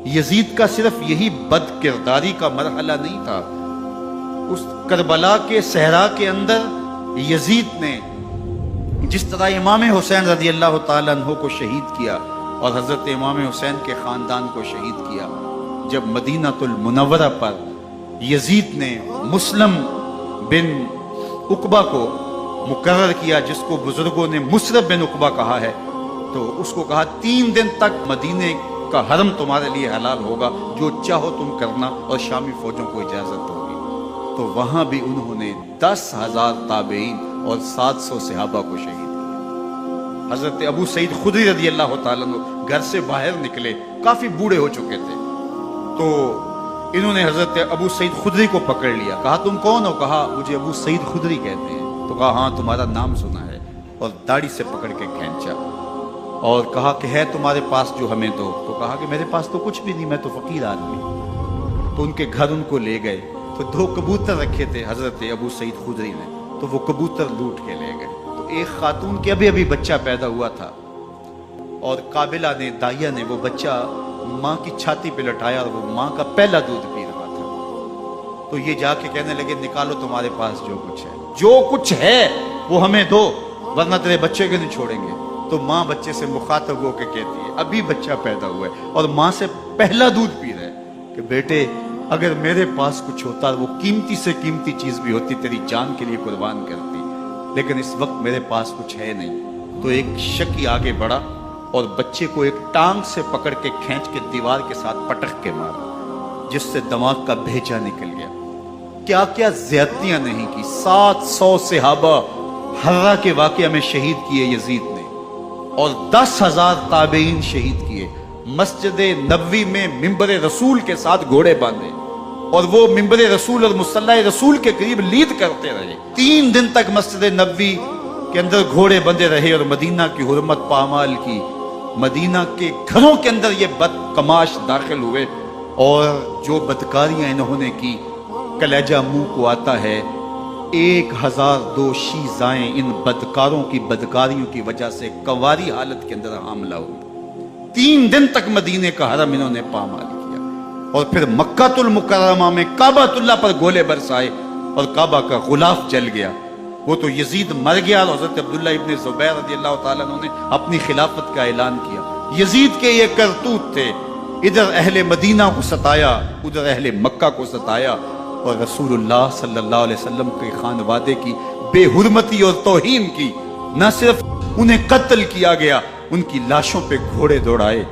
یزید کا صرف یہی بد کرداری کا مرحلہ نہیں تھا، اس کربلا کے صحرا کے اندر یزید نے جس طرح امام حسین رضی اللہ تعالیٰ عنہ کو شہید کیا اور حضرت امام حسین کے خاندان کو شہید کیا، جب مدینہ المنورہ پر یزید نے مسلم بن عقبہ کو مقرر کیا، جس کو بزرگوں نے مصرب بن عقبہ کہا ہے، تو اس کو کہا 3 دن تک مدینے کا حرم تمہارے لیے حلال ہوگا، جو چاہو تم کرنا، اور شامی فوجوں کو اجازت ہوگی۔ تو وہاں بھی انہوں نے 10,000 تابعین اور 700 صحابہ کو شہید کیا۔ حضرت ابو سعید خدری رضی اللہ تعالیٰ عنہ گھر سے باہر نکلے، کافی بوڑھے ہو چکے تھے، تو انہوں نے حضرت ابو سعید خدری کو پکڑ لیا، کہا تم کون ہو؟ کہا مجھے ابو سعید خدری کہتے ہیں۔ تو کہا ہاں تمہارا نام سنا ہے، اور داڑھی سے پکڑ کے کھینچا اور کہا کہ ہے تمہارے پاس جو ہمیں دو؟ تو کہا کہ میرے پاس تو کچھ بھی نہیں، میں تو فقیر آدمی ہوں۔ تو ان کے گھر ان کو لے گئے، تو 2 کبوتر رکھے تھے حضرت ابو سعید خدری نے، تو وہ کبوتر لوٹ کے لے گئے۔ تو ایک خاتون کے ابھی بچہ پیدا ہوا تھا، اور قابلہ نے، دائیا نے، وہ بچہ ماں کی چھاتی پہ لٹایا، اور وہ ماں کا پہلا دودھ پی رہا تھا۔ تو یہ جا کے کہنے لگے نکالو تمہارے پاس جو کچھ ہے، جو کچھ ہے وہ ہمیں دو، ورنہ تیرے بچے کو نہیں چھوڑیں گے۔ تو ماں بچے سے مخاطب ہو کے کہتی ہے، ابھی بچہ پیدا ہوا ہے اور ماں سے پہلا دودھ پی رہا ہے، کہ بیٹے اگر میرے پاس کچھ ہوتا، وہ قیمتی سے قیمتی چیز بھی ہوتی، تیری جان کے لیے قربان کرتی، لیکن اس وقت میرے پاس کچھ ہے نہیں۔ تو ایک شکی آگے بڑھا اور بچے کو ایک ٹانگ سے پکڑ کے کھینچ کے دیوار کے ساتھ پٹک کے مارا، جس سے دماغ کا بھیجا نکل گیا۔ کیا کیا زیادتیاں نہیں کی۔ 700 صحابہ حرہ کے واقعہ میں شہید کیے یزید نے، اور 10,000 تابعین شہید کیے۔ مسجد نبوی میں ممبر رسول کے ساتھ گھوڑے باندھے، اور وہ ممبر رسول اور مصلی رسول کے قریب لید کرتے رہے۔ 3 دن تک مسجد نبوی کے اندر گھوڑے بندھے رہے، اور مدینہ کی حرمت پامال کی۔ مدینہ کے گھروں کے اندر یہ بد کماش داخل ہوئے، اور جو بدکاریاں انہوں نے کی، کلیجہ منہ کو آتا ہے۔ 1002 شیزائیں ان بدکاروں کی بدکاریوں کی وجہ سے کنواری حالت کے اندر حاملہ ہوئی۔ 3 دن تک مدینے کا حرم انہوں نے پامال کیا، اور پھر مکہ المکرمہ میں کعبہ اللہ پر گولے برسائے، اور کعبہ کا غلاف جل گیا۔ وہ تو یزید مر گیا، اور حضرت عبداللہ ابن زبیر رضی اللہ تعالیٰ عنہ نے اپنی خلافت کا اعلان کیا۔ یزید کے یہ کرتوت تھے، ادھر اہل مدینہ کو ستایا، ادھر اہل مکہ کو ستایا، اور رسول اللہ صلی اللہ علیہ وسلم کے خانوادے کی بے حرمتی اور توہین کی۔ نہ صرف انہیں قتل کیا گیا، ان کی لاشوں پہ گھوڑے دوڑائے۔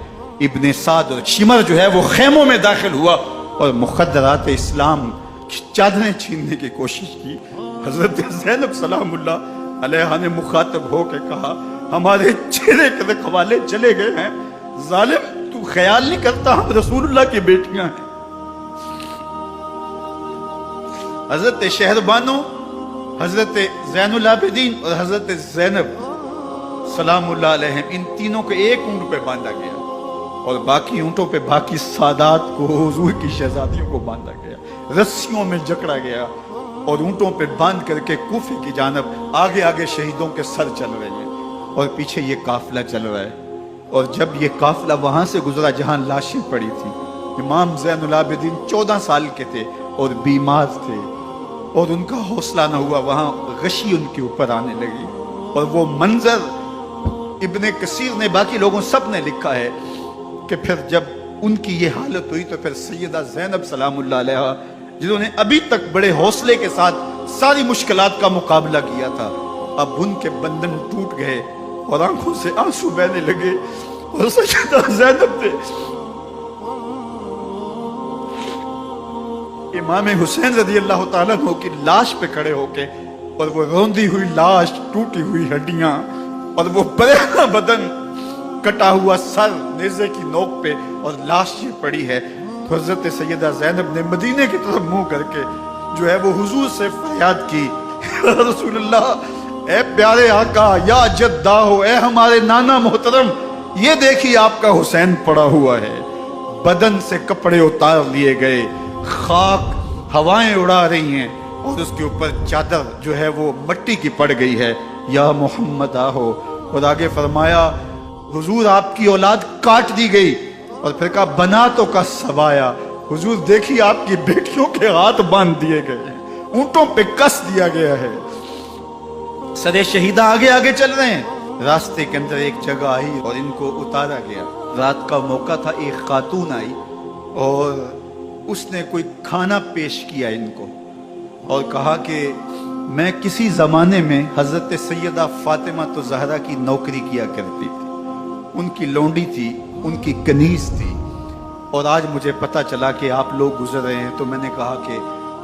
ابن سعد اور شمر جو ہے وہ خیموں میں داخل ہوا، اور مخدرات اسلام کی چادریں چھیننے کی کوشش کی۔ حضرت زینب سلام اللہ علیہ نے مخاطب ہو کے کہا ہمارے چہرے کے رکھوالے چلے گئے ہیں، ظالم تو خیال نہیں کرتا ہم رسول اللہ کی بیٹیاں ہیں۔ حضرت شہربانو، حضرت زین العابدین اور حضرت زینب سلام اللہ علیہ، ان تینوں کو ایک اونٹ پہ باندھا گیا، اور باقی اونٹوں پہ باقی سادات کو، حضور کی شہزادیوں کو باندھا گیا، رسیوں میں جکڑا گیا، اور اونٹوں پہ باندھ کر کے کوفے کی جانب آگے آگے شہیدوں کے سر چل رہے ہیں، اور پیچھے یہ قافلہ چل رہا ہے۔ اور جب یہ قافلہ وہاں سے گزرا جہاں لاشیں پڑی تھیں، امام زین العابدین 14 سال کے تھے اور بیمار تھے، اور ان کا حوصلہ نہ ہوا، وہاں غشی ان کے اوپر آنے لگی، اور وہ منظر ابن کثیر نے، باقی لوگوں سب نے لکھا ہے کہ پھر جب ان کی یہ حالت ہوئی، تو پھر سیدہ زینب سلام اللہ علیہ، جنہوں نے ابھی تک بڑے حوصلے کے ساتھ ساری مشکلات کا مقابلہ کیا تھا، اب ان کے بندن ٹوٹ گئے اور آنکھوں سے آنسو بہنے لگے، اور سیدہ زینب نے امام حسین رضی اللہ تعالیٰ عنہ کی لاش پہ کھڑے ہو کے، اور وہ روندی ہوئی لاش، ٹوٹی ہوئی ہڈیاں، اور وہ برینا بدن، کٹا ہوا سر نیزے کی نوک پہ، اور لاش یہ پڑی ہے، تو حضرت سیدہ زینب نے مدینے کی طرف منہ کر کے جو ہے وہ حضور سے فریاد کی، رسول اللہ، اے پیارے آقا، یا جدہ ہو، اے ہمارے نانا محترم، یہ دیکھیے آپ کا حسین پڑا ہوا ہے، بدن سے کپڑے اتار لیے گئے، خاک ہوائیں اڑا رہی ہیں، اور اس کے اوپر چادر جو ہے وہ مٹی کی پڑ گئی ہے، یا محمد آہو۔ اور آگے فرمایا حضور آپ کی اولاد کاٹ دی گئی، اور پھر کہا بناتوں کا سبایا، حضور دیکھیے آپ کی بیٹیوں کے ہاتھ باندھ دیے گئے ہیں، اونٹوں پہ کس دیا گیا ہے، سرے شہیدہ آگے آگے چل رہے ہیں۔ راستے کے اندر ایک جگہ آئی اور ان کو اتارا گیا، رات کا موقع تھا، ایک خاتون آئی اور اس نے کوئی کھانا پیش کیا ان کو اور کہا کہ میں کسی زمانے میں حضرت سیدہ فاطمہ تو زہرا کی نوکری کیا کرتی تھی، ان کی لونڈی تھی، ان کی کنیز تھی، اور آج مجھے پتا چلا کہ آپ لوگ گزر رہے ہیں، تو میں نے کہا کہ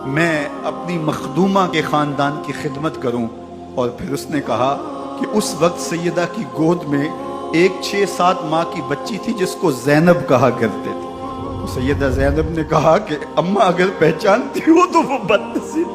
میں اپنی مخدومہ کے خاندان کی خدمت کروں۔ اور پھر اس نے کہا کہ اس وقت سیدہ کی گود میں ایک 6-7 ماہ کی بچی تھی جس کو زینب کہا کرتے تھے۔ سیدہ زینب نے کہا کہ اماں اگر پہچانتی ہو تو وہ بدنصیب